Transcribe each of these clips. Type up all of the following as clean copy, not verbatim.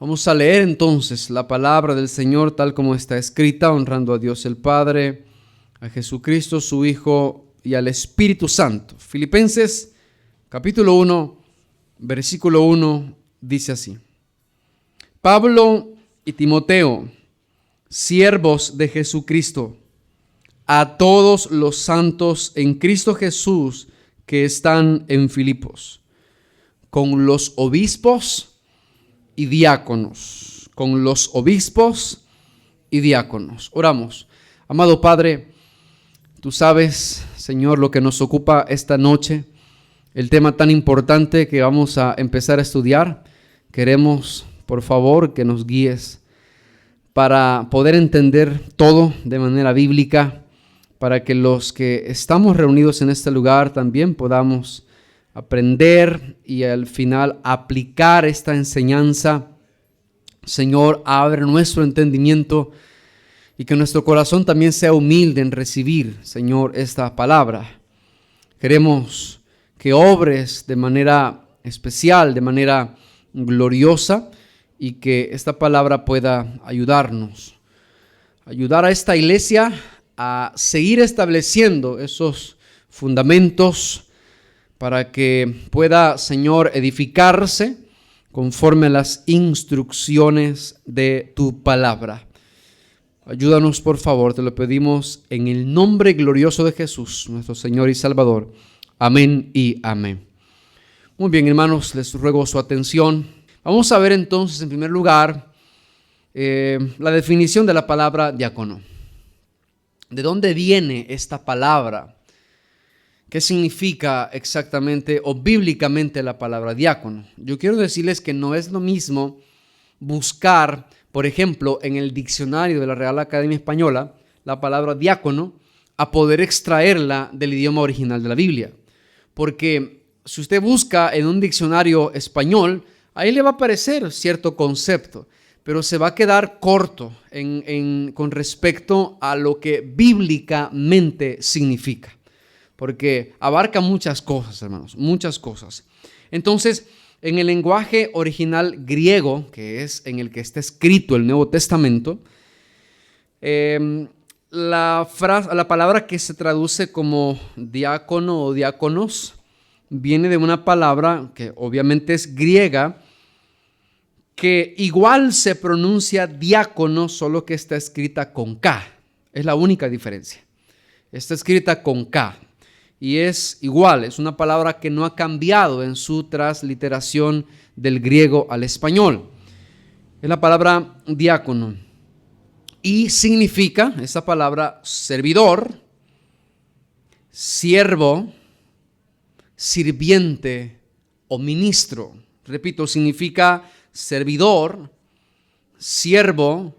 Vamos a leer entonces la palabra del Señor tal como está escrita, honrando a Dios el Padre, a Jesucristo su Hijo y al Espíritu Santo. Filipenses capítulo 1, versículo 1 dice así: Pablo y Timoteo, siervos de Jesucristo, a todos los santos en Cristo Jesús que están en Filipos, con los obispos y diáconos, con los obispos y diáconos. Oramos. Amado Padre, tú sabes, Señor, lo que nos ocupa esta noche, el tema tan importante que vamos a empezar a estudiar. Queremos, por favor, que nos guíes para poder entender todo de manera bíblica, para que los que estamos reunidos en este lugar también podamos aprender y al final aplicar esta enseñanza. Señor, abre nuestro entendimiento y que nuestro corazón también sea humilde en recibir, Señor, esta palabra. Queremos que obres de manera especial, de manera gloriosa, y que esta palabra pueda ayudar a esta iglesia a seguir estableciendo esos fundamentos para que pueda, Señor, edificarse conforme a las instrucciones de tu palabra. Ayúdanos, por favor, te lo pedimos en el nombre glorioso de Jesús, nuestro Señor y Salvador. Amén y amén. Muy bien, hermanos, les ruego su atención. Vamos a ver entonces, en primer lugar, la definición de la palabra diácono. ¿De dónde viene esta palabra? ¿Qué significa exactamente o bíblicamente la palabra diácono? Yo quiero decirles que no es lo mismo buscar, por ejemplo, en el diccionario de la Real Academia Española, la palabra diácono, a poder extraerla del idioma original de la Biblia. Porque si usted busca en un diccionario español, ahí le va a aparecer cierto concepto, pero se va a quedar corto con respecto a lo que bíblicamente significa. Porque abarca muchas cosas, hermanos, muchas cosas. Entonces, en el lenguaje original griego, que es en el que está escrito el Nuevo Testamento, la palabra que se traduce como diácono o diáconos viene de una palabra que obviamente es griega, que igual se pronuncia diácono, solo que está escrita con K. Es la única diferencia. Está escrita con K. Y es igual, es una palabra que no ha cambiado en su transliteración del griego al español. Es la palabra diácono. Y significa, esa palabra, servidor, siervo, sirviente o ministro. Repito, significa servidor, siervo,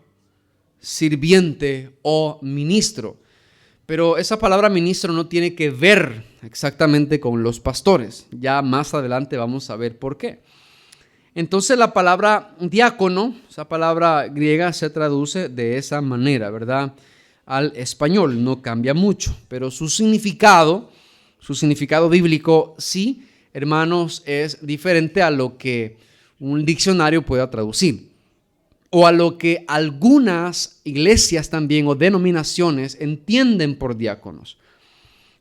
sirviente o ministro. Pero esa palabra ministro no tiene que ver exactamente con los pastores. Ya más adelante vamos a ver por qué. Entonces la palabra diácono, esa palabra griega, se traduce de esa manera, ¿verdad? Al español no cambia mucho, pero su significado bíblico, sí, hermanos, es diferente a lo que un diccionario pueda traducir, o a lo que algunas iglesias también o denominaciones entienden por diáconos.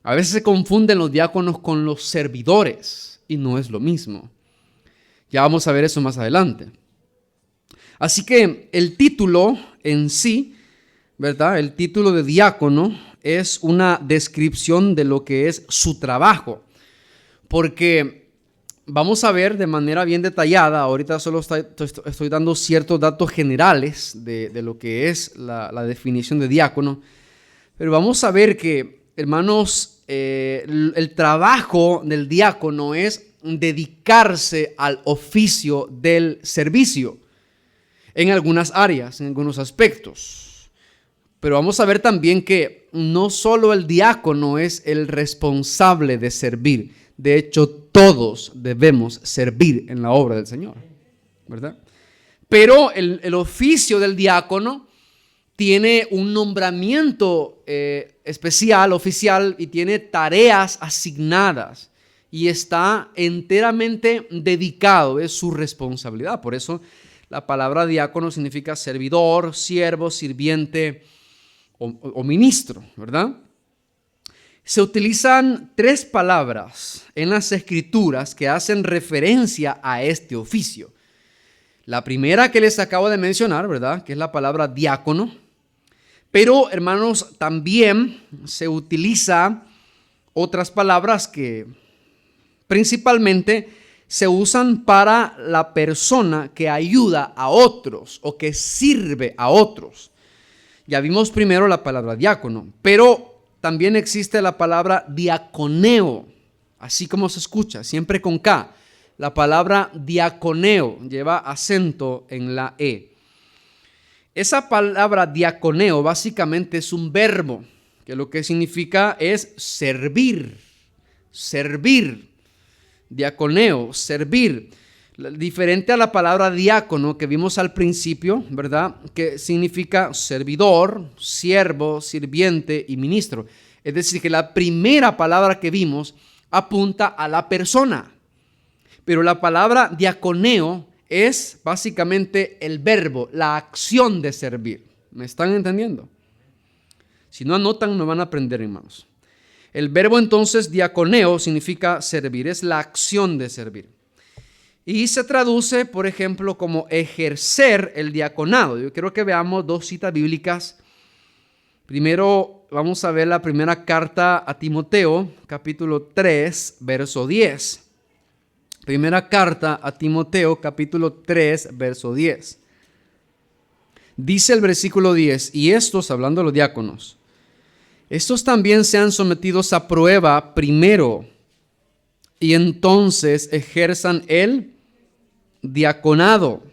A veces se confunden los diáconos con los servidores y no es lo mismo. Ya vamos a ver eso más adelante. Así que el título en sí, ¿verdad? El título de diácono es una descripción de lo que es su trabajo, porque vamos a ver de manera bien detallada, ahorita solo estoy dando ciertos datos generales de lo que es la definición de diácono, pero vamos a ver que, hermanos, el trabajo del diácono es dedicarse al oficio del servicio en algunas áreas, en algunos aspectos. Pero vamos a ver también que no solo el diácono es el responsable de servir. De hecho, todos debemos servir en la obra del Señor, ¿verdad? Pero el oficio del diácono tiene un nombramiento especial, oficial, y tiene tareas asignadas y está enteramente dedicado, es su responsabilidad. Por eso la palabra diácono significa servidor, siervo, sirviente o ministro, ¿verdad? Se utilizan 3 palabras en las Escrituras que hacen referencia a este oficio. La primera que les acabo de mencionar, ¿verdad?, que es la palabra diácono. Pero, hermanos, también se utiliza otras palabras que principalmente se usan para la persona que ayuda a otros o que sirve a otros. Ya vimos primero la palabra diácono, pero también existe la palabra diaconeo, así como se escucha, siempre con K. La palabra diaconeo lleva acento en la E. Esa palabra diaconeo básicamente es un verbo, que lo que significa es servir, servir. Diaconeo, servir. Diferente a la palabra diácono que vimos al principio, ¿verdad? Que significa servidor, siervo, sirviente y ministro. Es decir, que la primera palabra que vimos apunta a la persona. Pero la palabra diaconeo es básicamente el verbo, la acción de servir. ¿Me están entendiendo? Si no anotan, no van a aprender, hermanos. El verbo entonces diaconeo significa servir, es la acción de servir. Y se traduce, por ejemplo, como ejercer el diaconado. Yo quiero que veamos 2 citas bíblicas. Primero vamos a ver la primera carta a Timoteo, capítulo 3, verso 10. Primera carta a Timoteo, capítulo 3, verso 10. Dice el versículo 10, y estos, hablando de los diáconos, estos también sean sometidos a prueba primero, y entonces ejerzan el diaconado.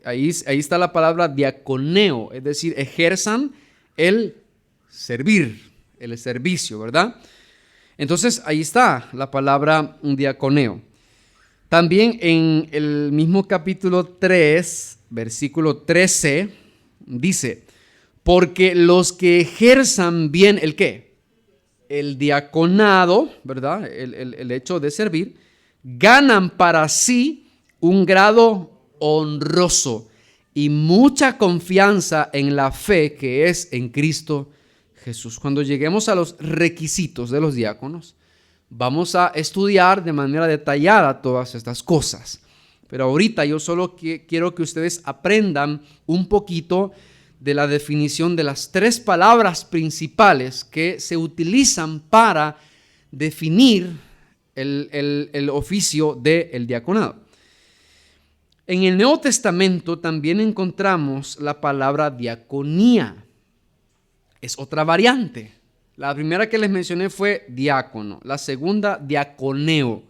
Ahí está la palabra diaconeo, es decir, ejerzan el servir, el servicio, ¿verdad? Entonces ahí está la palabra diaconeo. También en el mismo capítulo 3, versículo 13, dice, porque los que ejerzan bien el ¿qué? El diaconado, ¿verdad? El hecho de servir, ganan para sí un grado honroso y mucha confianza en la fe que es en Cristo Jesús. Cuando lleguemos a los requisitos de los diáconos, vamos a estudiar de manera detallada todas estas cosas. Pero ahorita yo solo quiero que ustedes aprendan un poquito de la definición de las 3 palabras principales que se utilizan para definir el oficio del diaconado. En el Nuevo Testamento también encontramos la palabra diaconía. Es otra variante. La primera que les mencioné fue diácono, la segunda diaconeo.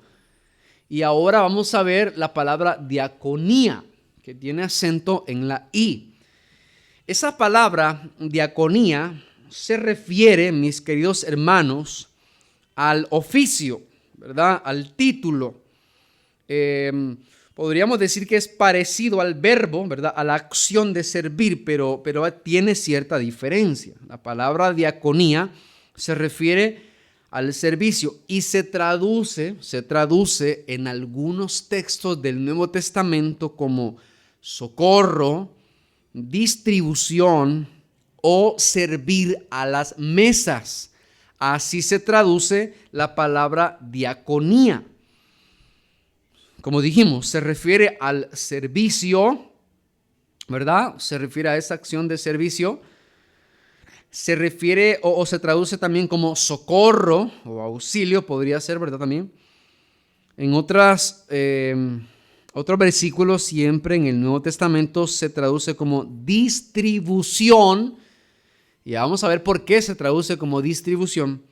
Y ahora vamos a ver la palabra diaconía, que tiene acento en la I. Esa palabra diaconía se refiere, mis queridos hermanos, al oficio, ¿verdad? Al título. Podríamos decir que es parecido al verbo, ¿verdad? A la acción de servir, pero tiene cierta diferencia. La palabra diaconía se refiere al servicio y se traduce en algunos textos del Nuevo Testamento como socorro, distribución o servir a las mesas. Así se traduce la palabra diaconía. Como dijimos, se refiere al servicio, ¿verdad? Se refiere a esa acción de servicio. Se refiere o se traduce también como socorro o auxilio, podría ser, ¿verdad? También. En otros versículos, siempre en el Nuevo Testamento, se traduce como distribución. Y vamos a ver por qué se traduce como distribución.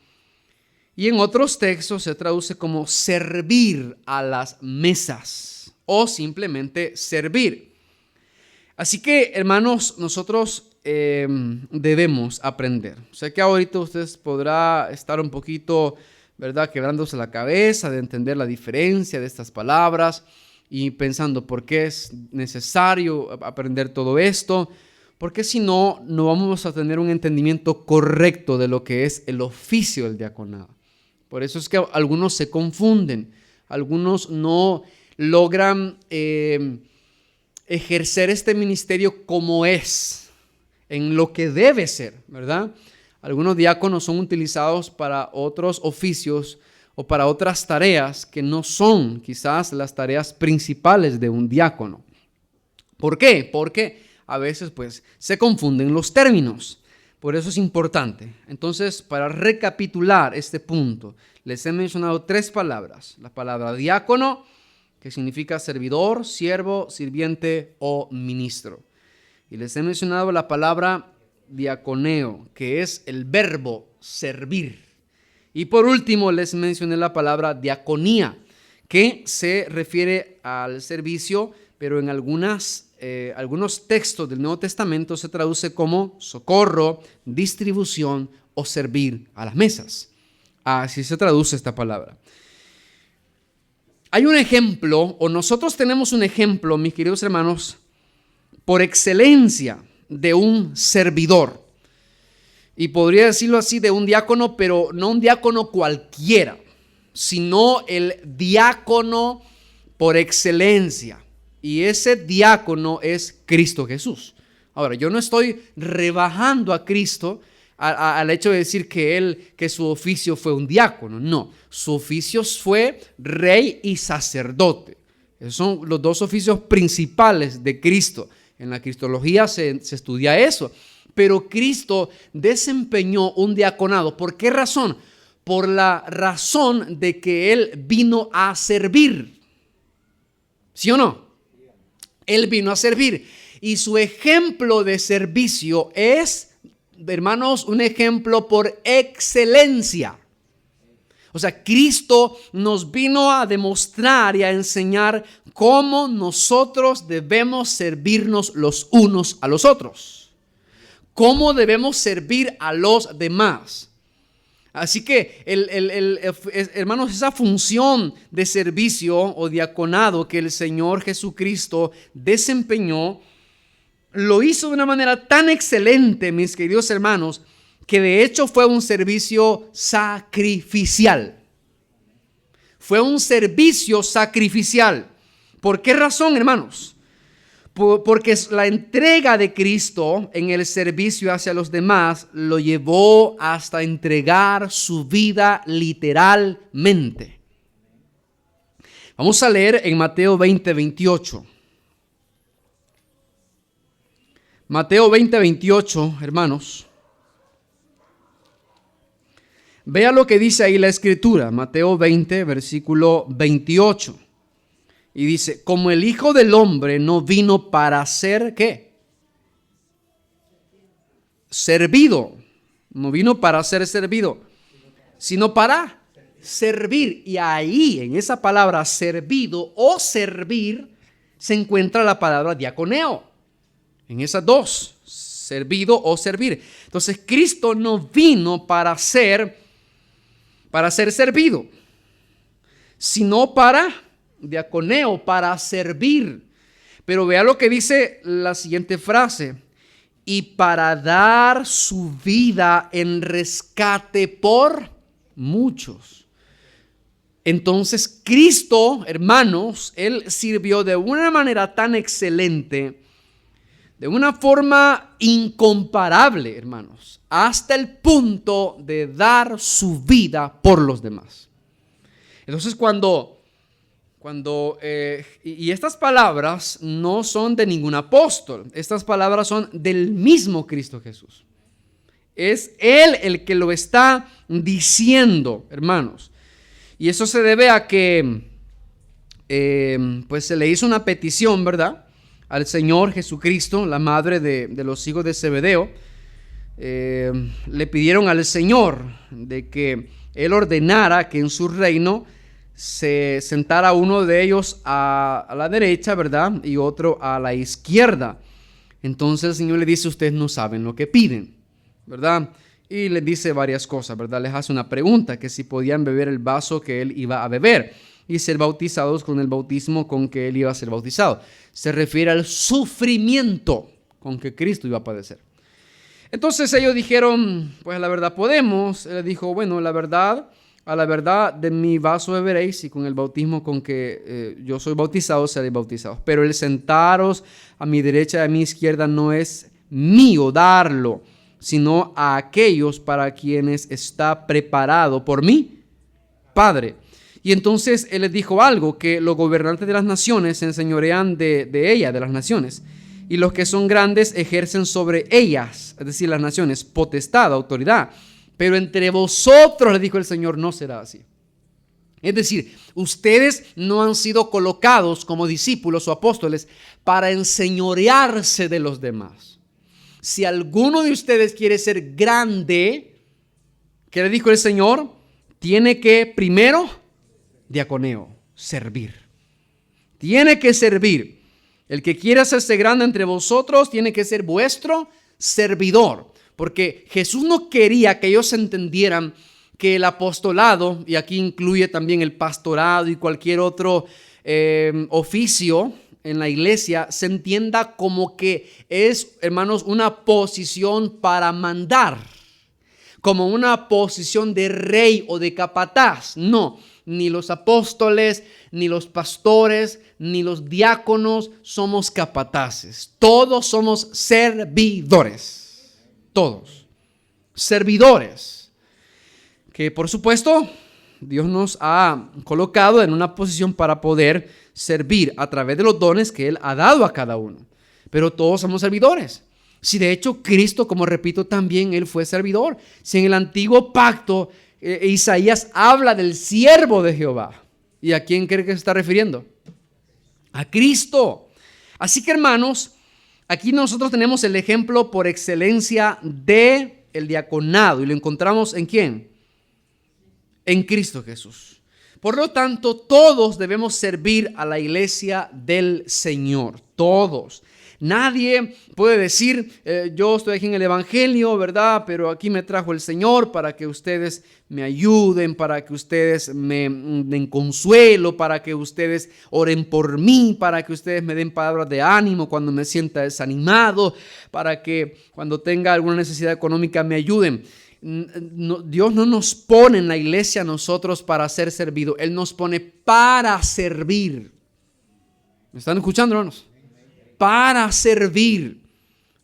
Y en otros textos se traduce como servir a las mesas o simplemente servir. Así que, hermanos, nosotros debemos aprender. Sé que ahorita ustedes podrá estar un poquito, ¿verdad?, quebrándose la cabeza de entender la diferencia de estas palabras y pensando por qué es necesario aprender todo esto, porque si no, no vamos a tener un entendimiento correcto de lo que es el oficio del diaconado. Por eso es que algunos se confunden, algunos no logran ejercer este ministerio como es, en lo que debe ser, ¿verdad? Algunos diáconos son utilizados para otros oficios o para otras tareas que no son quizás las tareas principales de un diácono. ¿Por qué? Porque a veces pues se confunden los términos. Por eso es importante. Entonces, para recapitular este punto, les he mencionado 3 palabras. La palabra diácono, que significa servidor, siervo, sirviente o ministro. Y les he mencionado la palabra diaconeo, que es el verbo servir. Y por último les mencioné la palabra diaconía, que se refiere al servicio, pero en algunos textos del Nuevo Testamento se traduce como socorro, distribución o servir a las mesas. Así se traduce esta palabra. Hay un ejemplo, o nosotros tenemos un ejemplo, mis queridos hermanos, por excelencia de un servidor. Y podría decirlo así, de un diácono, pero no un diácono cualquiera, sino el diácono por excelencia. Y ese diácono es Cristo Jesús. Ahora, yo no estoy rebajando a Cristo al hecho de decir que su oficio fue un diácono. No, su oficio fue rey y sacerdote. Esos son los 2 oficios principales de Cristo. En la cristología se estudia eso. Pero Cristo desempeñó un diaconado. ¿Por qué razón? Por la razón de que Él vino a servir. ¿Sí o no? Él vino a servir. Y su ejemplo de servicio es, hermanos, un ejemplo por excelencia. O sea, Cristo nos vino a demostrar y a enseñar cómo nosotros debemos servirnos los unos a los otros. Cómo debemos servir a los demás. Así que, hermanos, esa función de servicio o diaconado que el Señor Jesucristo desempeñó, lo hizo de una manera tan excelente, mis queridos hermanos, que de hecho fue un servicio sacrificial. Fue un servicio sacrificial. ¿Por qué razón, hermanos? Porque la entrega de Cristo en el servicio hacia los demás lo llevó hasta entregar su vida literalmente. Vamos a leer en Mateo 20:28. Mateo 20:28, hermanos. Vea lo que dice ahí la Escritura. Mateo 20, versículo 28. Y dice, como el Hijo del Hombre no vino para ser, ¿qué? Servido. No vino para ser servido, sino para servir. Y ahí, en esa palabra servido o servir, se encuentra la palabra diaconeo. En esas 2, servido o servir. Entonces, Cristo no vino para ser servido, sino para diaconeo, para servir. Pero vea lo que dice la siguiente frase: y para dar su vida en rescate por muchos. Entonces Cristo, hermanos, Él sirvió de una manera tan excelente, de una forma incomparable, hermanos, hasta el punto de dar su vida por los demás. Entonces y estas palabras no son de ningún apóstol, estas palabras son del mismo Cristo Jesús. Es Él el que lo está diciendo, hermanos. Y eso se debe a que pues se le hizo una petición, ¿verdad?, al Señor Jesucristo, la madre de los hijos de Zebedeo. Le pidieron al Señor de que Él ordenara que en su reino se sentara uno de ellos a la derecha, ¿verdad?, y otro a la izquierda. Entonces el Señor le dice: ustedes no saben lo que piden, ¿verdad? Y les dice varias cosas, ¿verdad? Les hace una pregunta, que si podían beber el vaso que Él iba a beber y ser bautizados con el bautismo con que Él iba a ser bautizado. Se refiere al sufrimiento con que Cristo iba a padecer. Entonces ellos dijeron: pues la verdad podemos. Él dijo: bueno, la verdad, a la verdad de mi vaso beberéis y con el bautismo con que yo soy bautizado seréis bautizados. Pero el sentaros a mi derecha y a mi izquierda no es mío darlo, sino a aquellos para quienes está preparado por mí, Padre. Y entonces Él les dijo algo, que los gobernantes de las naciones se enseñorean de ella, de las naciones, y los que son grandes ejercen sobre ellas, es decir, las naciones, potestad, autoridad. Pero entre vosotros, le dijo el Señor, no será así. Es decir, ustedes no han sido colocados como discípulos o apóstoles para enseñorearse de los demás. Si alguno de ustedes quiere ser grande, ¿qué le dijo el Señor? Tiene que primero, diaconeo, servir. Tiene que servir. El que quiera hacerse grande entre vosotros tiene que ser vuestro servidor. Porque Jesús no quería que ellos entendieran que el apostolado, y aquí incluye también el pastorado y cualquier otro oficio en la iglesia, se entienda como que es, hermanos, una posición para mandar, como una posición de rey o de capataz. No, ni los apóstoles, ni los pastores, ni los diáconos somos capataces. Todos somos servidores. Todos, servidores, que por supuesto Dios nos ha colocado en una posición para poder servir a través de los dones que Él ha dado a cada uno. Pero todos somos servidores. Si de hecho Cristo, como repito, también Él fue servidor. Si en el antiguo pacto Isaías habla del siervo de Jehová. ¿Y a quién cree que se está refiriendo? A Cristo. Así que, hermanos, aquí nosotros tenemos el ejemplo por excelencia de el diaconado. ¿Y lo encontramos en quién? En Cristo Jesús. Por lo tanto, todos debemos servir a la iglesia del Señor. Todos. Nadie puede decir, yo estoy aquí en el Evangelio, ¿verdad? Pero aquí me trajo el Señor para que ustedes me ayuden, para que ustedes me den consuelo, para que ustedes oren por mí, para que ustedes me den palabras de ánimo cuando me sienta desanimado, para que cuando tenga alguna necesidad económica me ayuden. Dios no nos pone en la iglesia a nosotros para ser servidos. Él nos pone para servir. ¿Me están escuchando, hermanos? Para servir,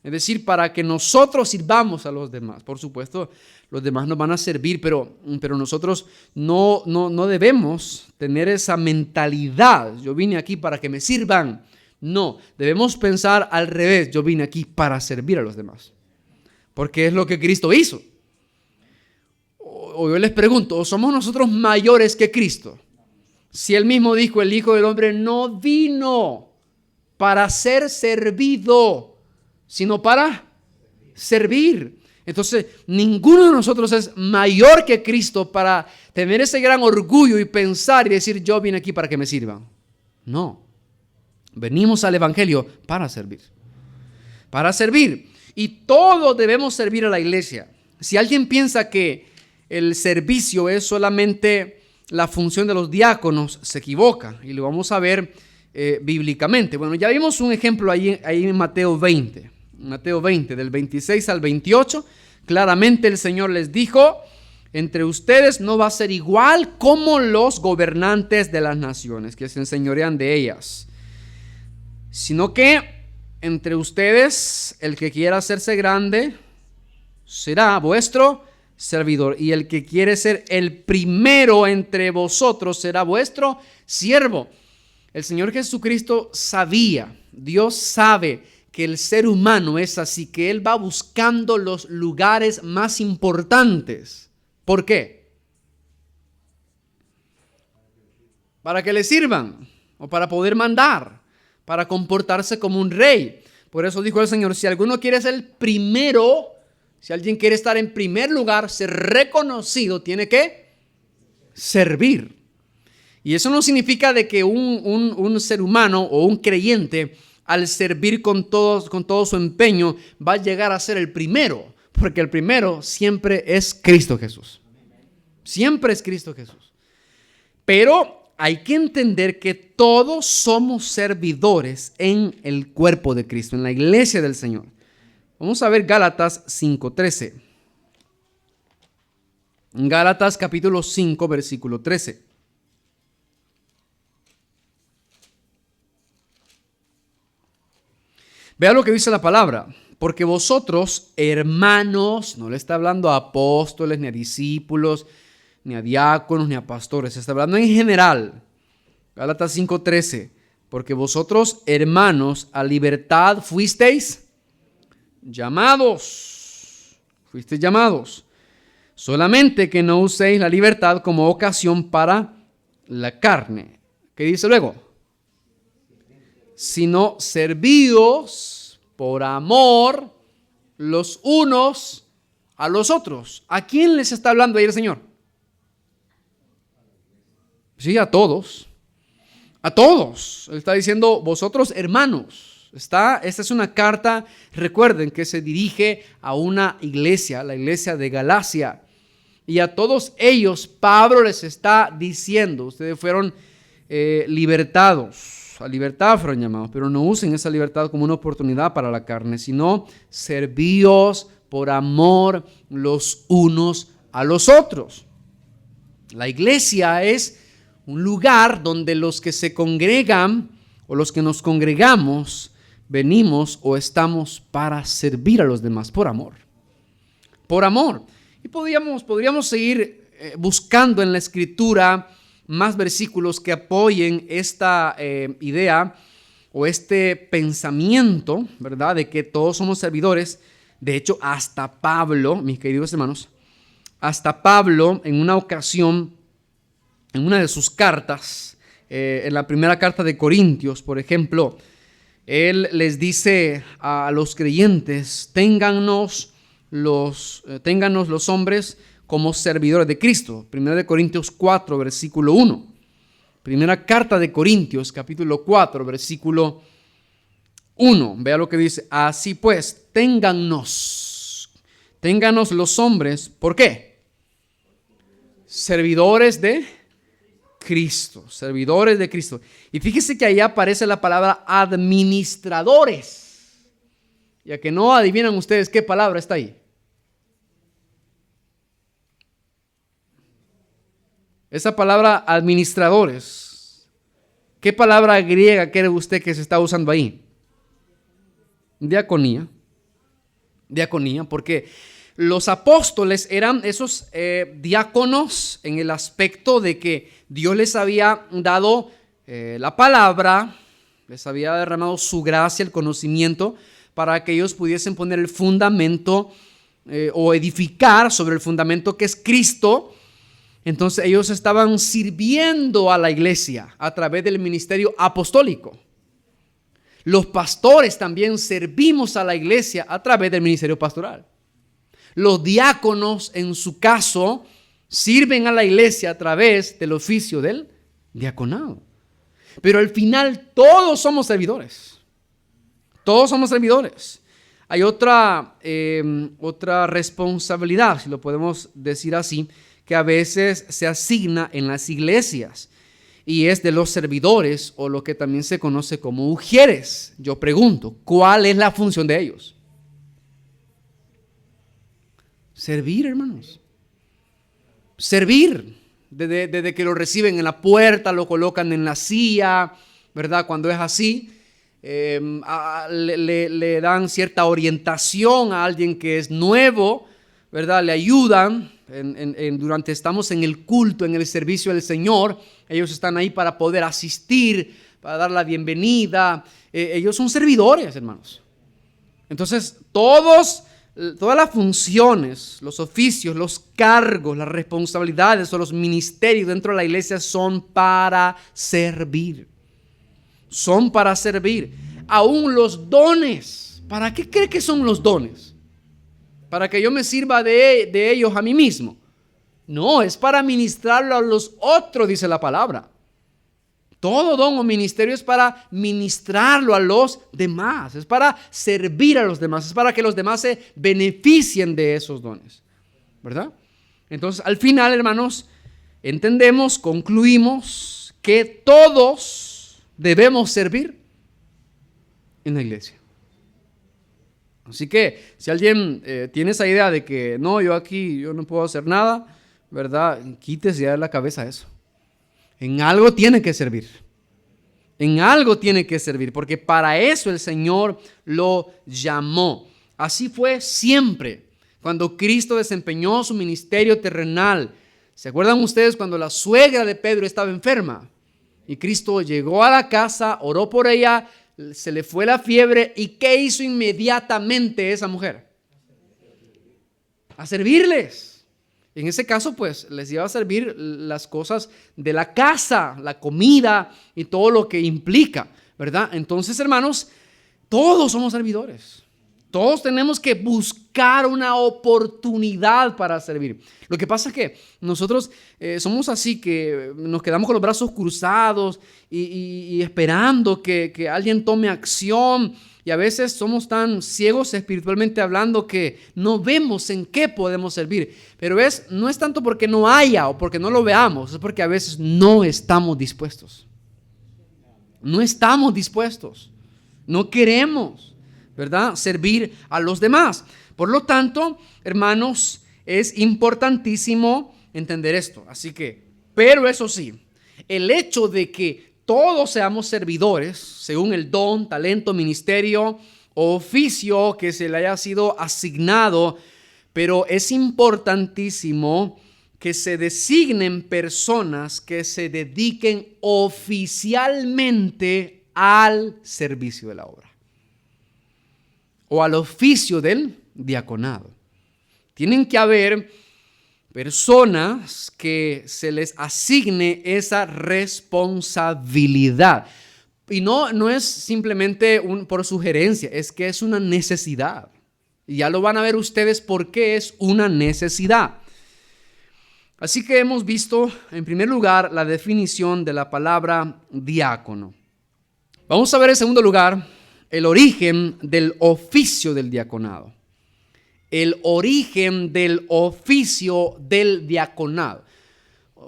es decir, para que nosotros sirvamos a los demás. Por supuesto, los demás nos van a servir, pero nosotros no debemos tener esa mentalidad. Yo vine aquí para que me sirvan. No, debemos pensar al revés. Yo vine aquí para servir a los demás, porque es lo que Cristo hizo. O yo les pregunto, ¿somos nosotros mayores que Cristo? Si Él mismo dijo, el Hijo del Hombre no vino para ser servido, sino para servir. Entonces, ninguno de nosotros es mayor que Cristo para tener ese gran orgullo y pensar y decir, yo vine aquí para que me sirvan. No, venimos al Evangelio para servir. Para servir. Y todos debemos servir a la iglesia. Si alguien piensa que el servicio es solamente la función de los diáconos, se equivoca. Y lo vamos a ver bíblicamente. Bueno, ya vimos un ejemplo ahí en Mateo 20. Mateo 20, del 26 al 28. Claramente el Señor les dijo, entre ustedes no va a ser igual como los gobernantes de las naciones, que se enseñorean de ellas, sino que entre ustedes el que quiera hacerse grande será vuestro servidor, y el que quiere ser el primero entre vosotros será vuestro siervo. El Señor Jesucristo sabía, Dios sabe que el ser humano es así, que Él va buscando los lugares más importantes. ¿Por qué? Para que le sirvan o para poder mandar, para comportarse como un rey. Por eso dijo el Señor, si alguno quiere ser el primero, si alguien quiere estar en primer lugar, ser reconocido, tiene que servir. Y eso no significa de que un ser humano o un creyente, al servir con todo su empeño, va a llegar a ser el primero. Porque el primero siempre es Cristo Jesús. Siempre es Cristo Jesús. Pero hay que entender que todos somos servidores en el cuerpo de Cristo, en la iglesia del Señor. Vamos a ver Gálatas 5:13. Gálatas capítulo 5, versículo 13. Vea lo que dice la palabra. Porque vosotros, hermanos, no le está hablando a apóstoles, ni a discípulos, ni a diáconos, ni a pastores. Está hablando en general. Gálatas 5:13. Porque vosotros, hermanos, a libertad fuisteis llamados. Fuisteis llamados. Solamente que no uséis la libertad como ocasión para la carne. ¿Qué dice luego? Sino servíos por amor los unos a los otros. ¿A quién les está hablando ahí el Señor? Sí, a todos. A todos. Él está diciendo, vosotros hermanos. Esta es una carta, recuerden, que se dirige a una iglesia, la iglesia de Galacia. Y a todos ellos Pablo les está diciendo, ustedes fueron libertados. A libertad fueron llamados, pero no usen esa libertad como una oportunidad para la carne, sino servíos por amor los unos a los otros. La iglesia es un lugar donde los que se congregan o los que nos congregamos venimos o estamos para servir a los demás por amor. Por amor. Y podríamos seguir buscando en la Escritura más versículos que apoyen esta idea o este pensamiento, ¿verdad? De que todos somos servidores. De hecho, hasta Pablo, mis queridos hermanos, hasta Pablo en una ocasión, en una de sus cartas, en la primera carta de Corintios, por ejemplo, él les dice a los creyentes, téngannos los hombres como servidores de Cristo. Primera de Corintios 4, versículo 1. Primera carta de Corintios, capítulo 4, versículo 1. Vea lo que dice. Así pues, téngannos los hombres. ¿Por qué? Servidores de Cristo. Servidores de Cristo. Y fíjese que ahí aparece la palabra administradores. Ya que no adivinan ustedes qué palabra está ahí. Esa palabra administradores, ¿qué palabra griega cree usted que se está usando ahí? Diaconía. Diaconía, porque los apóstoles eran esos diáconos en el aspecto de que Dios les había dado la palabra, les había derramado su gracia, el conocimiento, para que ellos pudiesen poner el fundamento o edificar sobre el fundamento que es Cristo. Entonces ellos estaban sirviendo a la iglesia a través del ministerio apostólico. Los pastores también servimos a la iglesia a través del ministerio pastoral. Los diáconos, en su caso, sirven a la iglesia a través del oficio del diaconado. Pero al final todos somos servidores. Todos somos servidores. Hay otra responsabilidad, si lo podemos decir así, que a veces se asigna en las iglesias y es de los servidores o lo que también se conoce como ujieres. Yo pregunto, ¿cuál es la función de ellos? Servir, hermanos. Servir. Desde que lo reciben en la puerta, lo colocan en la silla, ¿verdad? Cuando es así, le dan cierta orientación a alguien que es nuevo, ¿verdad? Le ayudan. Durante estamos en el culto, en el servicio del Señor, ellos están ahí para poder asistir, para dar la bienvenida. Ellos son servidores, hermanos. Entonces, todas las funciones, los oficios, los cargos, las responsabilidades o los ministerios dentro de la iglesia son para servir. Son para servir. Aún los dones. ¿Para qué cree que son los dones? ¿Para que yo me sirva de ellos a mí mismo? No, es para ministrarlo a los otros, dice la palabra. Todo don o ministerio es para ministrarlo a los demás, es para servir a los demás, es para que los demás se beneficien de esos dones, ¿verdad? Entonces, al final, hermanos, entendemos, concluimos que todos debemos servir en la iglesia. Así que si alguien tiene esa idea de que no, yo no puedo hacer nada, ¿verdad? Quítese ya de la cabeza eso. En algo tiene que servir. En algo tiene que servir, porque para eso el Señor lo llamó. Así fue siempre. Cuando Cristo desempeñó su ministerio terrenal. ¿Se acuerdan ustedes cuando la suegra de Pedro estaba enferma? Y Cristo llegó a la casa, oró por ella, se le fue la fiebre. ¿Y qué hizo inmediatamente esa mujer? A servirles. En ese caso, pues, les iba a servir las cosas de la casa, la comida y todo lo que implica, ¿verdad? Entonces, hermanos, todos somos servidores. Todos tenemos que buscar una oportunidad para servir. Lo que pasa es que nosotros somos así, que nos quedamos con los brazos cruzados y esperando que alguien tome acción. Y a veces somos tan ciegos espiritualmente hablando que no vemos en qué podemos servir. Pero no es tanto porque no haya o porque no lo veamos, es porque a veces no estamos dispuestos. No estamos dispuestos. No queremos, ¿verdad?, servir a los demás. Por lo tanto, hermanos, es importantísimo entender esto. Así que, pero eso sí, el hecho de que todos seamos servidores, según el don, talento, ministerio o oficio que se le haya sido asignado, pero es importantísimo que se designen personas que se dediquen oficialmente al servicio de la obra o al oficio del diaconado. Tienen que haber personas que se les asigne esa responsabilidad. Y no es simplemente por sugerencia, es que es una necesidad. Y ya lo van a ver ustedes por qué es una necesidad. Así que hemos visto, en primer lugar, la definición de la palabra diácono. Vamos a ver, en segundo lugar, el origen del oficio del diaconado. El origen del oficio del diaconado.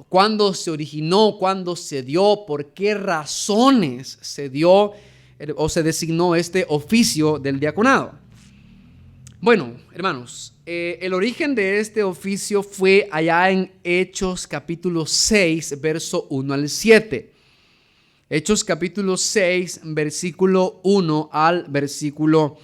¿Cuándo se originó? ¿Cuándo se dio? ¿Por qué razones se dio o se designó este oficio del diaconado? Bueno, hermanos, el origen de este oficio fue allá en Hechos capítulo 6, verso 1 al 7. Hechos capítulo 6, versículo 1 al versículo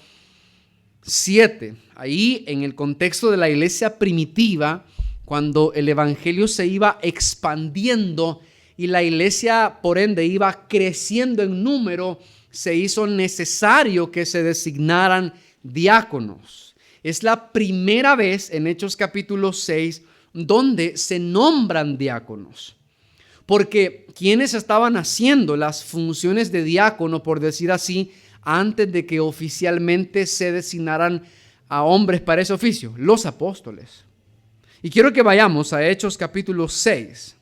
7. Ahí, en el contexto de la iglesia primitiva, cuando el evangelio se iba expandiendo y la iglesia, por ende, iba creciendo en número, se hizo necesario que se designaran diáconos. Es la primera vez en Hechos capítulo 6 donde se nombran diáconos. Porque quienes estaban haciendo las funciones de diácono, por decir así, antes de que oficialmente se designaran a hombres para ese oficio, los apóstoles. Y quiero que vayamos a Hechos capítulo 6,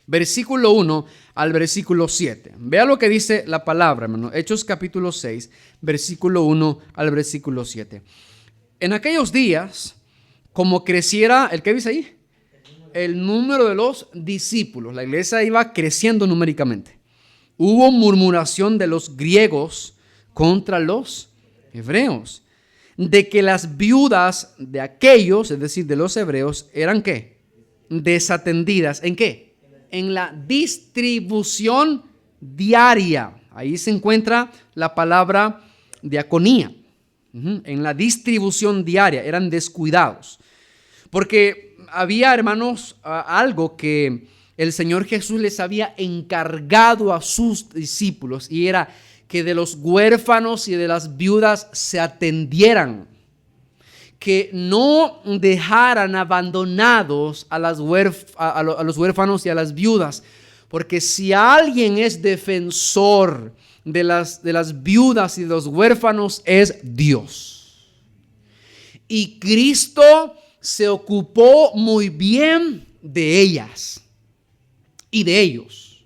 versículo 1 al versículo 7. Vea lo que dice la palabra, hermano. Hechos capítulo 6, versículo 1 al versículo 7. En aquellos días, como creciera, ¿el qué dice ahí? El número de los discípulos. La iglesia iba creciendo numéricamente. Hubo murmuración de los griegos contra los hebreos, de que las viudas de aquellos, es decir, de los hebreos, eran ¿qué? Desatendidas. ¿En qué? En la distribución diaria. Ahí se encuentra la palabra diaconía. En la distribución diaria, eran descuidados. Porque había, hermanos, algo que el Señor Jesús les había encargado a sus discípulos, y era que de los huérfanos y de las viudas se atendieran, que no dejaran abandonados a los huérfanos y a las viudas, porque si alguien es defensor de las viudas y de los huérfanos, es Dios. Y Cristo se ocupó muy bien de ellas y de ellos,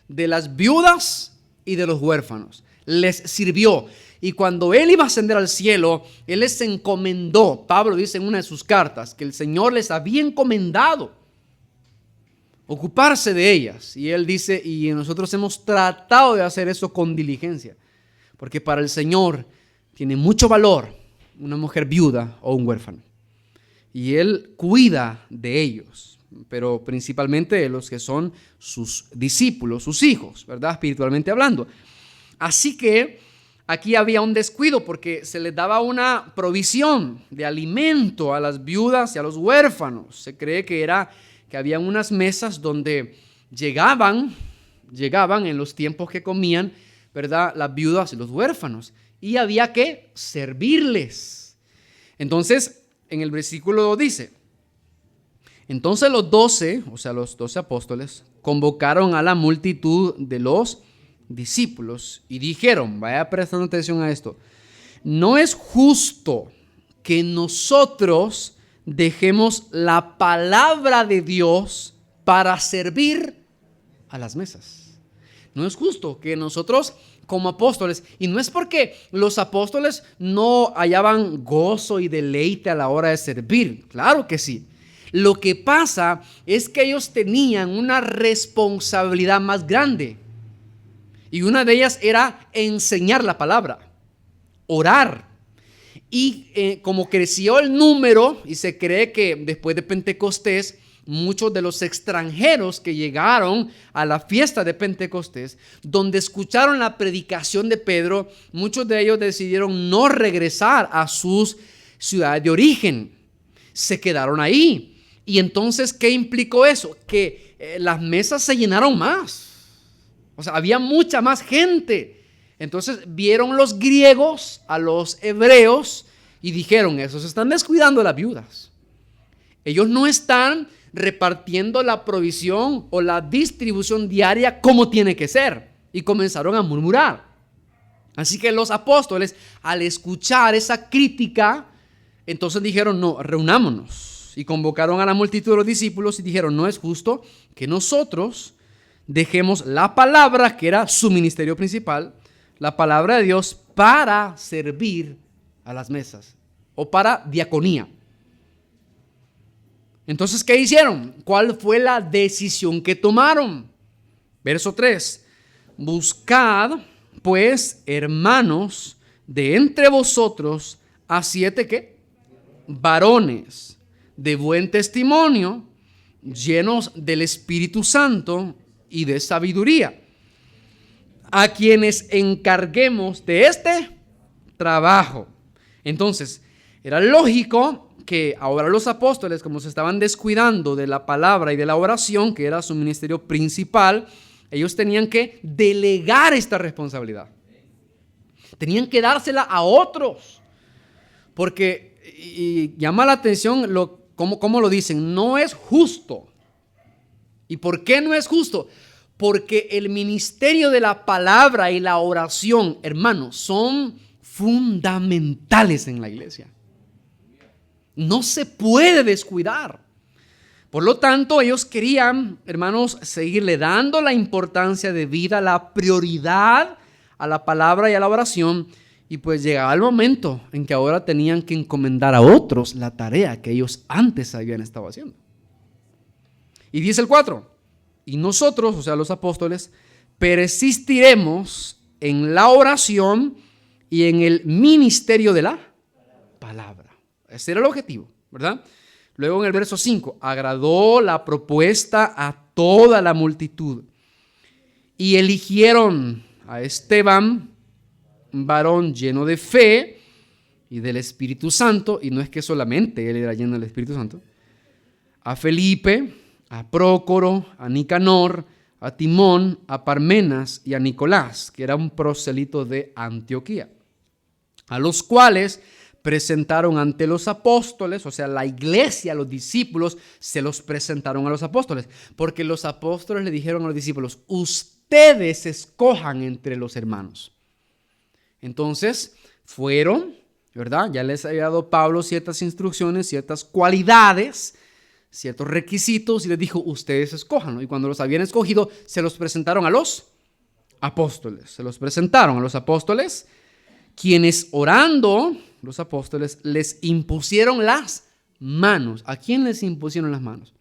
de las viudas y de los huérfanos. Les sirvió. Y cuando Él iba a ascender al cielo, Él les encomendó. Pablo dice en una de sus cartas que el Señor les había encomendado ocuparse de ellas. Y Él dice, y nosotros hemos tratado de hacer eso con diligencia. Porque para el Señor tiene mucho valor una mujer viuda o un huérfano. y Él cuida de ellos, pero principalmente de los que son sus discípulos, sus hijos, ¿verdad? Espiritualmente hablando. Así que aquí había un descuido porque se les daba una provisión de alimento a las viudas y a los huérfanos. Se cree que había unas mesas donde llegaban en los tiempos que comían, ¿verdad?, las viudas y los huérfanos, y había que servirles. Entonces, en el versículo 2 dice: entonces los 12, o sea, los 12 apóstoles, convocaron a la multitud de los discípulos y dijeron, vaya prestando atención a esto, no es justo que nosotros dejemos la palabra de Dios para servir a las mesas. No es justo que nosotros como apóstoles, y no es porque los apóstoles no hallaban gozo y deleite a la hora de servir, claro que sí. Lo que pasa es que ellos tenían una responsabilidad más grande, y una de ellas era enseñar la palabra, orar. Y como creció el número, y se cree que después de Pentecostés, muchos de los extranjeros que llegaron a la fiesta de Pentecostés, donde escucharon la predicación de Pedro, muchos de ellos decidieron no regresar a sus ciudades de origen. Se quedaron ahí. Y entonces, ¿qué implicó eso? Que las mesas se llenaron más. O sea, había mucha más gente. Entonces vieron los griegos a los hebreos y dijeron, esos están descuidando a las viudas. Ellos no están repartiendo la provisión o la distribución diaria como tiene que ser. Y comenzaron a murmurar. Así que los apóstoles, al escuchar esa crítica, entonces dijeron, no, reunámonos. Y convocaron a la multitud de los discípulos y dijeron, no es justo que nosotros dejemos la palabra, que era su ministerio principal, la palabra de Dios, para servir a las mesas o para diaconía. Entonces, ¿qué hicieron? ¿Cuál fue la decisión que tomaron? Verso 3. Buscad, pues, hermanos, de entre vosotros a 7 ¿qué? Varones de buen testimonio, llenos del Espíritu Santo y de sabiduría, a quienes encarguemos de este trabajo. Entonces, era lógico que ahora los apóstoles, como se estaban descuidando de la palabra y de la oración, que era su ministerio principal, ellos tenían que delegar esta responsabilidad. Tenían que dársela a otros. Porque, y llama la atención cómo lo dicen, no es justo. ¿Y por qué no es justo? Porque el ministerio de la palabra y la oración, hermanos, son fundamentales en la iglesia. No se puede descuidar. Por lo tanto, ellos querían, hermanos, seguirle dando la importancia de vida, la prioridad a la palabra y a la oración. Y pues llegaba el momento en que ahora tenían que encomendar a otros la tarea que ellos antes habían estado haciendo. Y dice el 4, y nosotros, o sea, los apóstoles, persistiremos en la oración y en el ministerio de la palabra. Ese era el objetivo, ¿verdad? Luego en el verso 5, agradó la propuesta a toda la multitud y eligieron a Esteban, un varón lleno de fe y del Espíritu Santo, y no es que solamente él era lleno del Espíritu Santo, a Felipe, a Prócoro, a Nicanor, a Timón, a Parmenas y a Nicolás, que era un proselito de Antioquía, a los cuales presentaron ante los apóstoles, o sea, la iglesia, los discípulos, se los presentaron a los apóstoles, porque los apóstoles le dijeron a los discípulos, ustedes escojan entre los hermanos. Entonces, fueron, ¿verdad? Ya les había dado Pablo ciertas instrucciones, ciertas cualidades, ciertos requisitos, y les dijo, ustedes escojan, ¿no? Y cuando los habían escogido, se los presentaron a los apóstoles. Se los presentaron a los apóstoles, quienes orando, los apóstoles, les impusieron las manos. ¿A quién les impusieron las manos?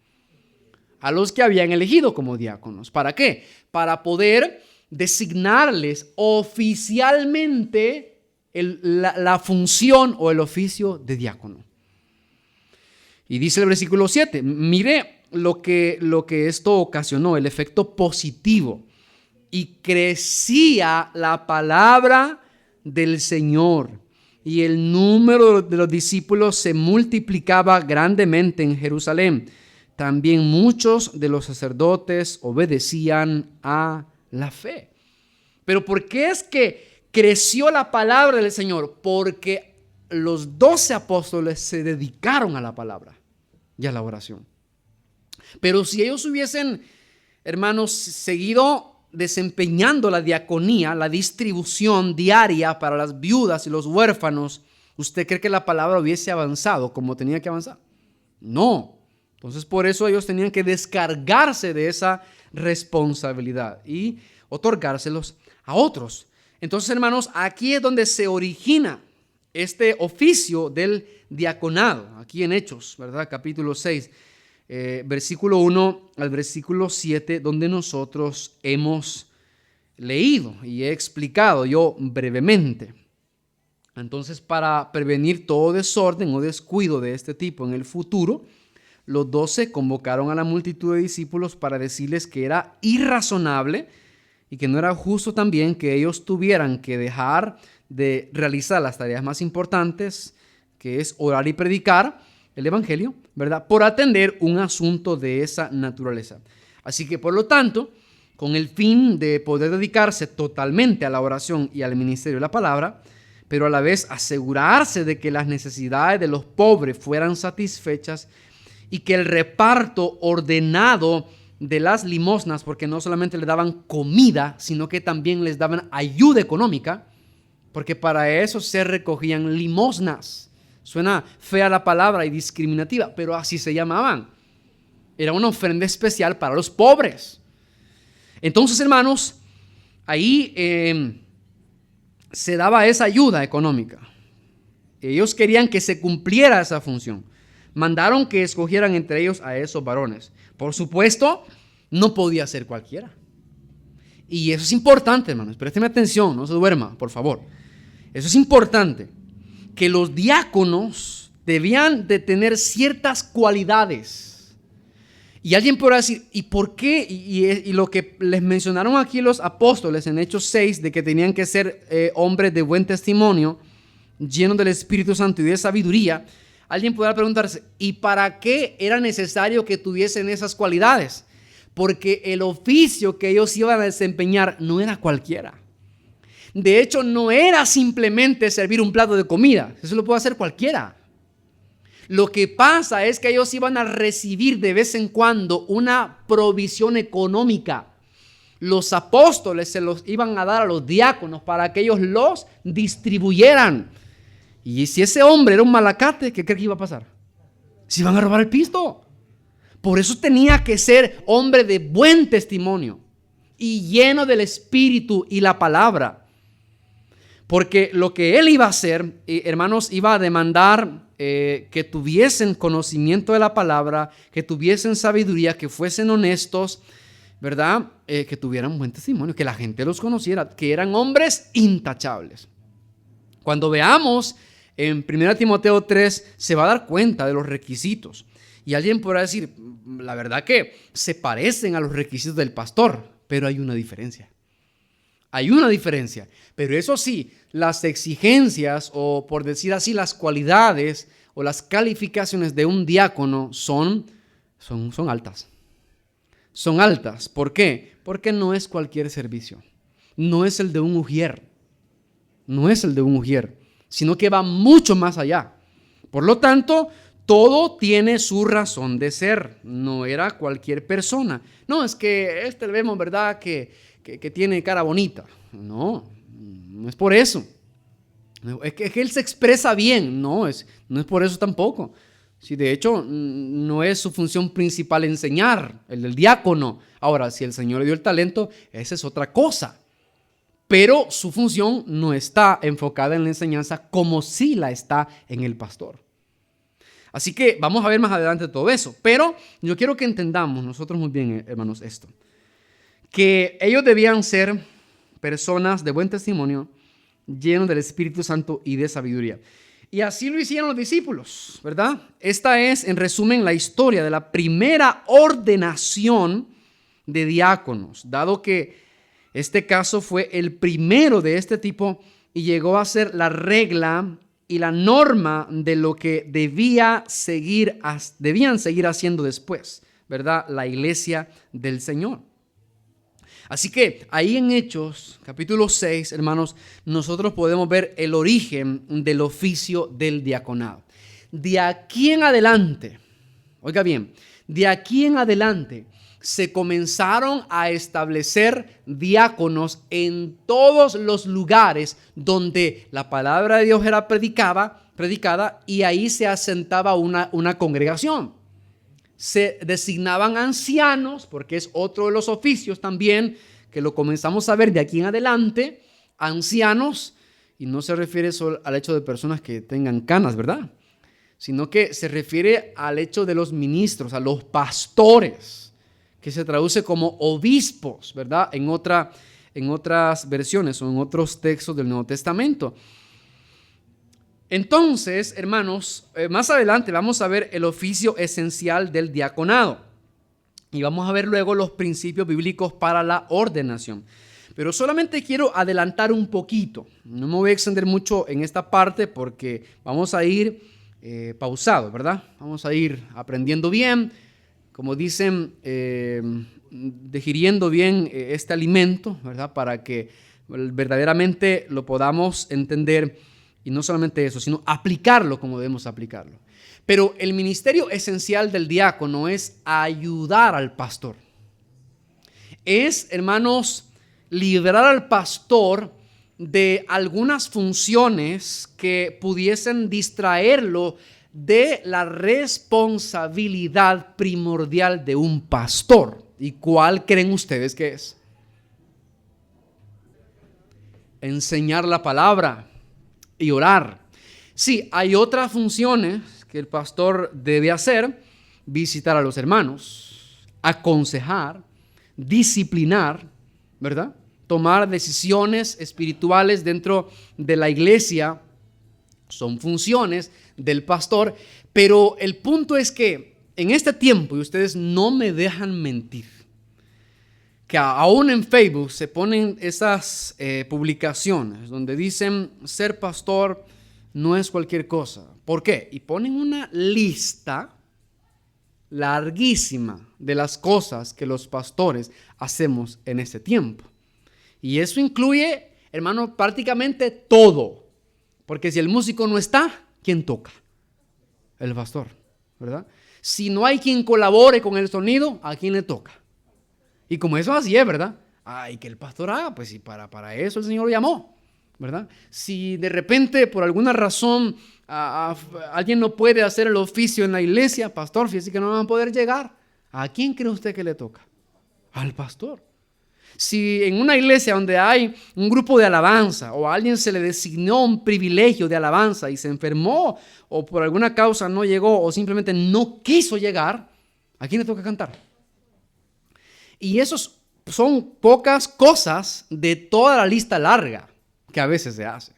A los que habían elegido como diáconos. ¿Para qué? Para poder designarles oficialmente la función o el oficio de diácono. Y dice el versículo 7, mire lo que esto ocasionó, el efecto positivo. Y crecía la palabra del Señor, y el número de los discípulos se multiplicaba grandemente en Jerusalén. También muchos de los sacerdotes obedecían a la fe. Pero ¿por qué es que creció la palabra del Señor? Porque los 12 apóstoles se dedicaron a la palabra y a la oración. Pero si ellos hubiesen, hermanos, seguido desempeñando la diaconía, la distribución diaria para las viudas y los huérfanos, ¿usted cree que la palabra hubiese avanzado como tenía que avanzar? No. Entonces, por eso ellos tenían que descargarse de esa responsabilidad y otorgárselos a otros. Entonces, hermanos, aquí es donde se origina este oficio del diaconado, aquí en Hechos, ¿verdad? Capítulo 6. Versículo 1 al versículo 7, donde nosotros hemos leído y he explicado yo brevemente. Entonces, para prevenir todo desorden o descuido de este tipo en el futuro, los 12 convocaron a la multitud de discípulos para decirles que era irrazonable y que no era justo también que ellos tuvieran que dejar de realizar las tareas más importantes, que es orar y predicar el evangelio, ¿verdad?, por atender un asunto de esa naturaleza. Así que, por lo tanto, con el fin de poder dedicarse totalmente a la oración y al ministerio de la palabra, pero a la vez asegurarse de que las necesidades de los pobres fueran satisfechas y que el reparto ordenado de las limosnas, porque no solamente le daban comida, sino que también les daban ayuda económica, porque para eso se recogían limosnas. Suena fea la palabra y discriminativa, pero así se llamaban. Era una ofrenda especial para los pobres. Entonces, hermanos, ahí se daba esa ayuda económica. Ellos querían que se cumpliera esa función. Mandaron que escogieran entre ellos a esos varones. Por supuesto, no podía ser cualquiera. Y eso es importante, hermanos. Présteme atención, no se duerma, por favor. Eso es importante. Que los diáconos debían de tener ciertas cualidades. Y alguien podrá decir, ¿y por qué? Y lo que les mencionaron aquí los apóstoles en Hechos 6, de que tenían que ser hombres de buen testimonio, llenos del Espíritu Santo y de sabiduría, alguien podrá preguntarse, ¿y para qué era necesario que tuviesen esas cualidades? Porque el oficio que ellos iban a desempeñar no era cualquiera. De hecho, no era simplemente servir un plato de comida. Eso lo puede hacer cualquiera. Lo que pasa es que ellos iban a recibir de vez en cuando una provisión económica. Los apóstoles se los iban a dar a los diáconos para que ellos los distribuyeran. Y si ese hombre era un malacate, ¿qué cree que iba a pasar? Se iban a robar el pisto. Por eso tenía que ser hombre de buen testimonio y lleno del Espíritu y la palabra. Porque lo que él iba a hacer, hermanos, iba a demandar que tuviesen conocimiento de la palabra, que tuviesen sabiduría, que fuesen honestos, ¿verdad? Que tuvieran buen testimonio, que la gente los conociera, que eran hombres intachables. Cuando veamos en 1 Timoteo 3, se va a dar cuenta de los requisitos. Y alguien podrá decir, la verdad que se parecen a los requisitos del pastor, pero hay una diferencia. Hay una diferencia, pero eso sí, las exigencias o por decir así las cualidades o las calificaciones de un diácono son altas. Son altas. ¿Por qué? Porque no es cualquier servicio. No es el de un ujier. No es el de un ujier, sino que va mucho más allá. Por lo tanto, todo tiene su razón de ser. No era cualquier persona. No, es que vemos, ¿verdad?, que tiene cara bonita. No es por eso. Es que él se expresa bien. No es por eso tampoco. Si de hecho no es su función principal enseñar, el del diácono. Ahora, si el Señor le dio el talento, esa es otra cosa. Pero su función no está enfocada en la enseñanza como sí la está en el pastor. Así que vamos a ver más adelante todo eso. Pero yo quiero que entendamos nosotros muy bien, hermanos, esto. Que ellos debían ser personas de buen testimonio, llenos del Espíritu Santo y de sabiduría. Y así lo hicieron los discípulos, ¿verdad? Esta es, en resumen, la historia de la primera ordenación de diáconos, dado que este caso fue el primero de este tipo y llegó a ser la regla y la norma de lo que debían seguir haciendo después, ¿verdad? La iglesia del Señor. Así que ahí en Hechos, capítulo 6, hermanos, nosotros podemos ver el origen del oficio del diaconado. De aquí en adelante, oiga bien, de aquí en adelante se comenzaron a establecer diáconos en todos los lugares donde la palabra de Dios era predicada y ahí se asentaba una congregación. Se designaban ancianos, porque es otro de los oficios también que lo comenzamos a ver de aquí en adelante, ancianos, y no se refiere solo al hecho de personas que tengan canas, ¿verdad? Sino que se refiere al hecho de los ministros, a los pastores, que se traduce como obispos, ¿verdad? En otras versiones o en otros textos del Nuevo Testamento. Entonces, hermanos, más adelante vamos a ver el oficio esencial del diaconado y vamos a ver luego los principios bíblicos para la ordenación. Pero solamente quiero adelantar un poquito. No me voy a extender mucho en esta parte porque vamos a ir pausados, ¿verdad? Vamos a ir aprendiendo bien, como dicen, digiriendo bien este alimento, ¿verdad? Para que verdaderamente lo podamos entender. Y no solamente eso, sino aplicarlo como debemos aplicarlo. Pero el ministerio esencial del diácono es ayudar al pastor. Es, hermanos, liberar al pastor de algunas funciones que pudiesen distraerlo de la responsabilidad primordial de un pastor. ¿Y cuál creen ustedes que es? Enseñar la palabra y orar. Sí, hay otras funciones que el pastor debe hacer: visitar a los hermanos, aconsejar, disciplinar, ¿verdad? Tomar decisiones espirituales dentro de la iglesia. Son funciones del pastor, pero el punto es que en este tiempo, y ustedes no me dejan mentir, que aún en Facebook se ponen esas publicaciones donde dicen ser pastor no es cualquier cosa. ¿Por qué? Y ponen una lista larguísima de las cosas que los pastores hacemos en este tiempo. Y eso incluye, hermano, prácticamente todo. Porque si el músico no está, ¿quién toca? El pastor, ¿verdad? Si no hay quien colabore con el sonido, ¿a quién le toca? Y como eso así es, ¿verdad? Ay, que el pastor haga, pues si para eso el Señor lo llamó, ¿verdad? Si de repente por alguna razón alguien no puede hacer el oficio en la iglesia, pastor, fíjese que no van a poder llegar. ¿A quién cree usted que le toca? Al pastor. Si en una iglesia donde hay un grupo de alabanza o a alguien se le designó un privilegio de alabanza y se enfermó o por alguna causa no llegó o simplemente no quiso llegar, ¿a quién le toca cantar? Y esos son pocas cosas de toda la lista larga que a veces se hace.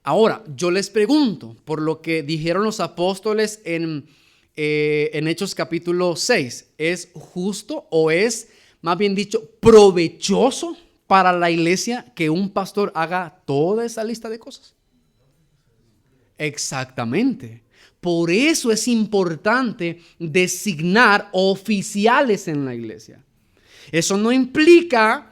Ahora, yo les pregunto, por lo que dijeron los apóstoles en Hechos capítulo 6, ¿es justo o es, más bien dicho, provechoso para la iglesia que un pastor haga toda esa lista de cosas? Exactamente. Por eso es importante designar oficiales en la iglesia. Eso no implica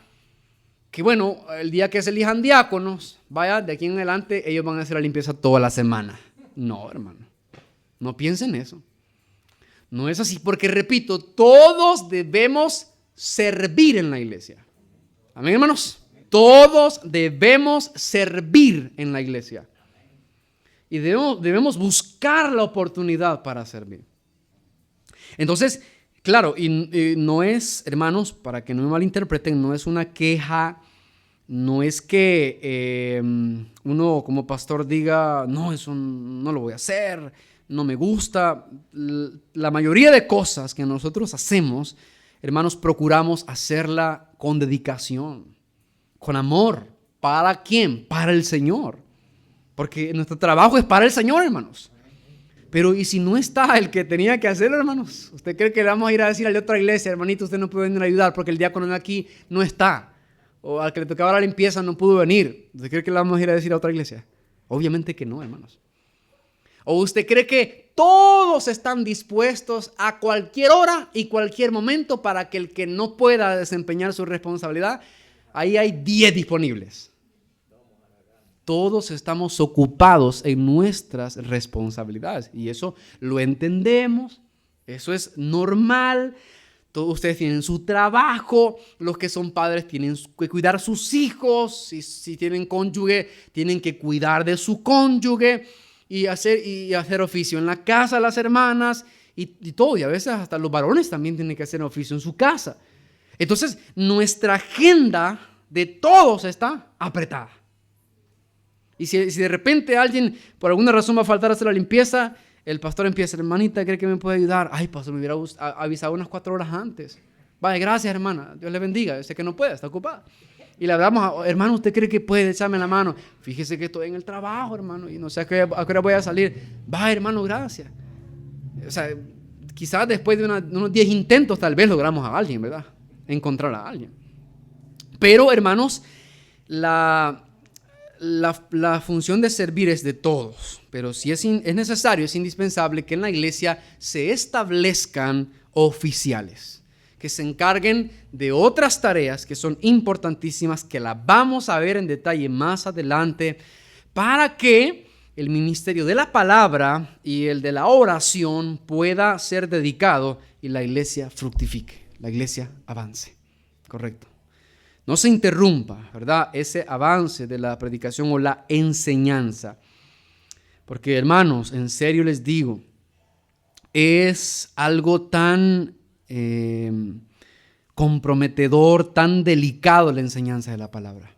que, bueno, el día que se elijan diáconos, vaya, de aquí en adelante ellos van a hacer la limpieza toda la semana. No, hermano, no piensen eso. No es así, porque repito, todos debemos servir en la iglesia. Amén, hermanos. Todos debemos servir en la iglesia. Y debemos buscar la oportunidad para servir. Entonces, claro, y no es, hermanos, para que no me malinterpreten, no es una queja, no es que uno como pastor diga, no, eso no lo voy a hacer, no me gusta. La mayoría de cosas que nosotros hacemos, hermanos, procuramos hacerla con dedicación, con amor. ¿Para quién? Para el Señor. Porque nuestro trabajo es para el Señor, hermanos. Pero ¿y si no está el que tenía que hacerlo, hermanos? ¿Usted cree que le vamos a ir a decir a la otra iglesia, hermanito, usted no puede venir a ayudar porque el diácono de aquí no está? O al que le tocaba la limpieza no pudo venir. ¿Usted cree que le vamos a ir a decir a otra iglesia? Obviamente que no, hermanos. ¿O usted cree que todos están dispuestos a cualquier hora y cualquier momento para que el que no pueda desempeñar su responsabilidad, ahí hay 10 disponibles? Todos estamos ocupados en nuestras responsabilidades y eso lo entendemos, eso es normal. Todos ustedes tienen su trabajo, los que son padres tienen que cuidar a sus hijos, si tienen cónyuge, tienen que cuidar de su cónyuge y hacer oficio en la casa, las hermanas y todo. Y a veces hasta los varones también tienen que hacer oficio en su casa. Entonces, nuestra agenda de todos está apretada. Y si de repente alguien por alguna razón va a faltar a hacer la limpieza, el pastor empieza, hermanita, ¿cree que me puede ayudar? Ay, pastor, me hubiera avisado unas 4 horas antes. Vale, gracias, hermana. Dios le bendiga. Yo sé que no puede, está ocupada. Y le hablamos, hermano, ¿usted cree que puede echarme la mano? Fíjese que estoy en el trabajo, hermano, y no sé a qué hora voy a salir. Va, hermano, gracias. O sea, quizás después de unos 10 intentos tal vez logramos a alguien, ¿verdad? Encontrar a alguien. Pero, hermanos, la función de servir es de todos, pero si es necesario, es indispensable que en la iglesia se establezcan oficiales que se encarguen de otras tareas que son importantísimas, que las vamos a ver en detalle más adelante, para que el ministerio de la palabra y el de la oración pueda ser dedicado y la iglesia fructifique, la iglesia avance. Correcto. No se interrumpa, ¿verdad? Ese avance de la predicación o la enseñanza. Porque, hermanos, en serio les digo, es algo tan comprometedor, tan delicado la enseñanza de la palabra.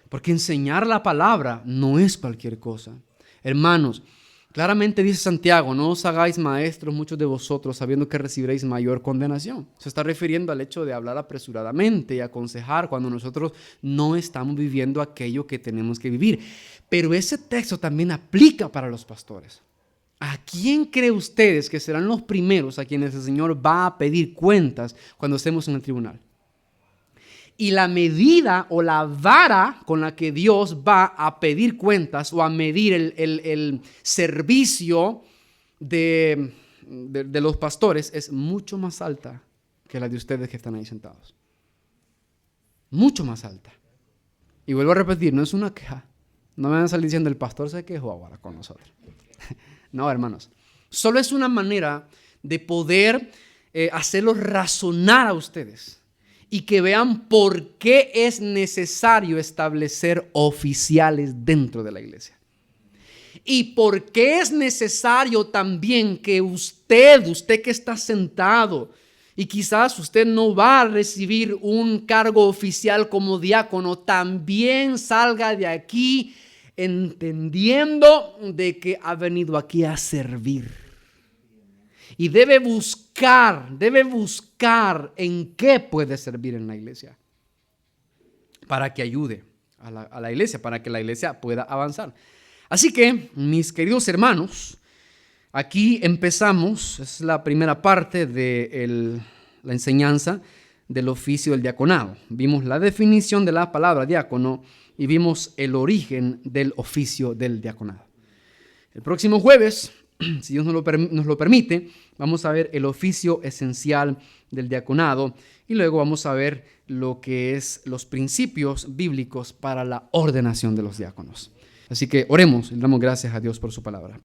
Porque enseñar la palabra no es cualquier cosa. Hermanos, claramente dice Santiago, no os hagáis maestros muchos de vosotros sabiendo que recibiréis mayor condenación. Se está refiriendo al hecho de hablar apresuradamente y aconsejar cuando nosotros no estamos viviendo aquello que tenemos que vivir. Pero ese texto también aplica para los pastores. ¿A quién cree ustedes que serán los primeros a quienes el Señor va a pedir cuentas cuando estemos en el tribunal? Y la medida o la vara con la que Dios va a pedir cuentas o a medir el servicio de los pastores es mucho más alta que la de ustedes que están ahí sentados. Mucho más alta. Y vuelvo a repetir, no es una queja. No me van a salir diciendo el pastor se quejó ahora con nosotros. No, hermanos. Solo es una manera de poder hacerlos razonar a ustedes. Y que vean por qué es necesario establecer oficiales dentro de la iglesia. Y por qué es necesario también que usted que está sentado, y quizás usted no va a recibir un cargo oficial como diácono, también salga de aquí entendiendo de que ha venido aquí a servir. Y debe buscar en qué puede servir en la iglesia para que ayude a la iglesia, para que la iglesia pueda avanzar. Así que, mis queridos hermanos, aquí empezamos, es la primera parte de la enseñanza del oficio del diaconado. Vimos la definición de la palabra diácono y vimos el origen del oficio del diaconado. El próximo jueves, si Dios nos lo permite, vamos a ver el oficio esencial del diaconado y luego vamos a ver lo que es los principios bíblicos para la ordenación de los diáconos. Así que oremos y damos gracias a Dios por su palabra.